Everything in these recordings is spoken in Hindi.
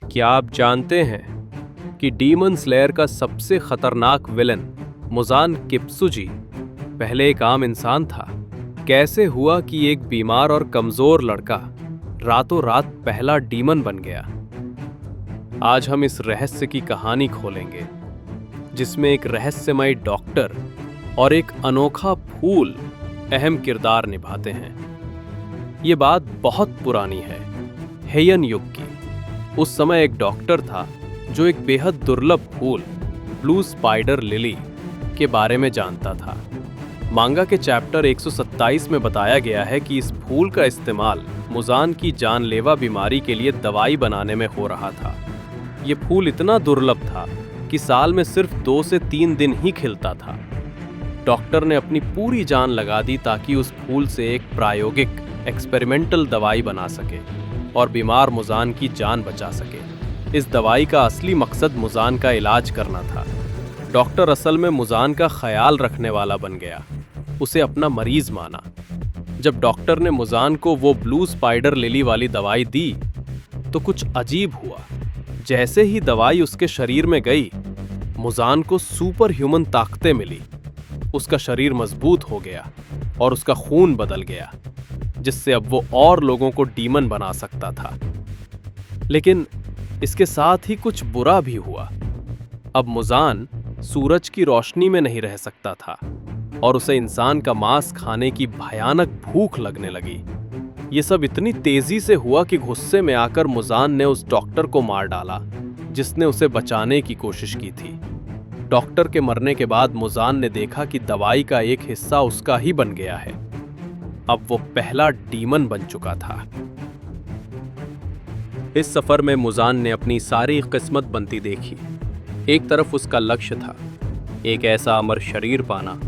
क्या आप जानते हैं कि डीमन स्लेयर का सबसे खतरनाक विलन मुजान किप्सुजी पहले एक आम इंसान था? कैसे हुआ कि एक बीमार और कमजोर लड़का रातों रात पहला डीमन बन गया? आज हम इस रहस्य की कहानी खोलेंगे, जिसमें एक रहस्यमय डॉक्टर और एक अनोखा फूल अहम किरदार निभाते हैं। ये बात बहुत पुरानी है, हेयन युग की। उस समय एक डॉक्टर था जो एक बेहद दुर्लभ फूल ब्लू स्पाइडर लिली के बारे में जानता था। मांगा के चैप्टर 127 में बताया गया है कि इस फूल का इस्तेमाल मुजान की जानलेवा बीमारी के लिए दवाई बनाने में हो रहा था। ये फूल इतना दुर्लभ था कि साल में सिर्फ 2 से 3 दिन ही खिलता था। डॉक्टर ने अपनी पूरी जान लगा दी ताकि उस फूल से एक प्रायोगिक एक्सपेरिमेंटल दवाई बना सके और बीमार मुजान की जान बचा सके। इस दवाई का असली मकसद मुजान का इलाज करना था। डॉक्टर असल में मुजान का ख्याल रखने वाला बन गया, उसे अपना मरीज माना। जब डॉक्टर ने मुजान को वो ब्लू स्पाइडर लिली वाली दवाई दी तो कुछ अजीब हुआ। जैसे ही दवाई उसके शरीर में गई, मुजान को सुपर ह्यूमन ताकतें मिली। उसका शरीर मजबूत हो गया और उसका खून बदल गया, जिससे अब वो और लोगों को डीमन बना सकता था। लेकिन इसके साथ ही कुछ बुरा भी हुआ। अब मुजान सूरज की रोशनी में नहीं रह सकता था और उसे इंसान का मांस खाने की भयानक भूख लगने लगी। ये सब इतनी तेजी से हुआ कि गुस्से में आकर मुजान ने उस डॉक्टर को मार डाला जिसने उसे बचाने की कोशिश की थी। डॉक्टर के मरने के बाद मुजान ने देखा कि दवाई का एक हिस्सा उसका ही बन गया है। अब वो पहला डीमन बन चुका था। इस सफर में मुजान ने अपनी सारी किस्मत बनती देखी। एक तरफ उसका लक्ष्य था एक ऐसा अमर शरीर पाना,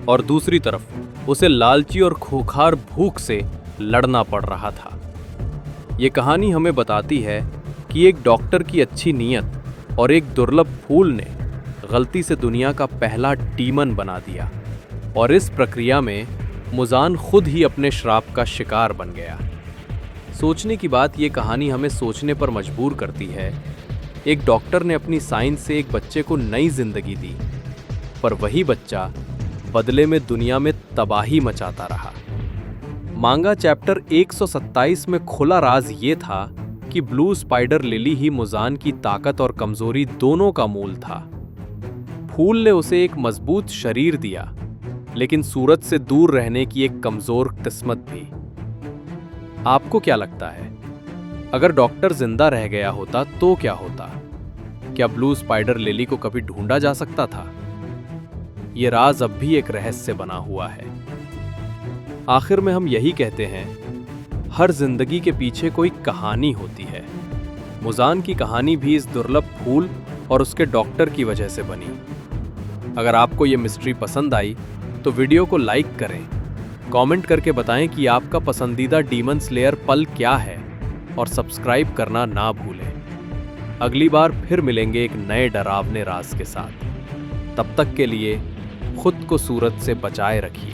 और दूसरी तरफ उसे लालची और खूंखार भूख से लड़ना पड़ रहा था। ये कहानी हमें बताती है कि एक डॉक्टर की अच्छी नीयत और एक दुर्लभ फूल ने गलती से दुनिया का पहला डीमन बना दिया, और इस प्रक्रिया में मुजान खुद ही अपने श्राप का शिकार बन गया। सोचने की बात, ये कहानी हमें सोचने पर मजबूर करती है। एक डॉक्टर ने अपनी साइंस से एक बच्चे को नई जिंदगी दी, पर वही बच्चा बदले में दुनिया में तबाही मचाता रहा। मांगा चैप्टर 127 में खुला राज ये था कि ब्लू स्पाइडर लिली ही मुजान की ताकत और कमजोरी दोनों का मूल था। फूल ने उसे एक मजबूत शरीर दिया, लेकिन सूरज से दूर रहने की एक कमजोर किस्मत भी। आपको क्या लगता है, अगर डॉक्टर जिंदा रह गया होता तो क्या होता? क्या ब्लू स्पाइडर लिली को कभी ढूंढा जा सकता था? यह राज अब भी एक रहस्य बना हुआ है। आखिर में हम यही कहते हैं, हर जिंदगी के पीछे कोई कहानी होती है। मुजान की कहानी भी इस दुर्लभ फूल और उसके डॉक्टर की वजह से बनी। अगर आपको यह मिस्ट्री पसंद आई तो वीडियो को लाइक करें, कमेंट करके बताएं कि आपका पसंदीदा डीमन स्लेयर पल क्या है, और सब्सक्राइब करना ना भूलें। अगली बार फिर मिलेंगे एक नए डरावने राज के साथ। तब तक के लिए खुद को सूरज से बचाए रखिए।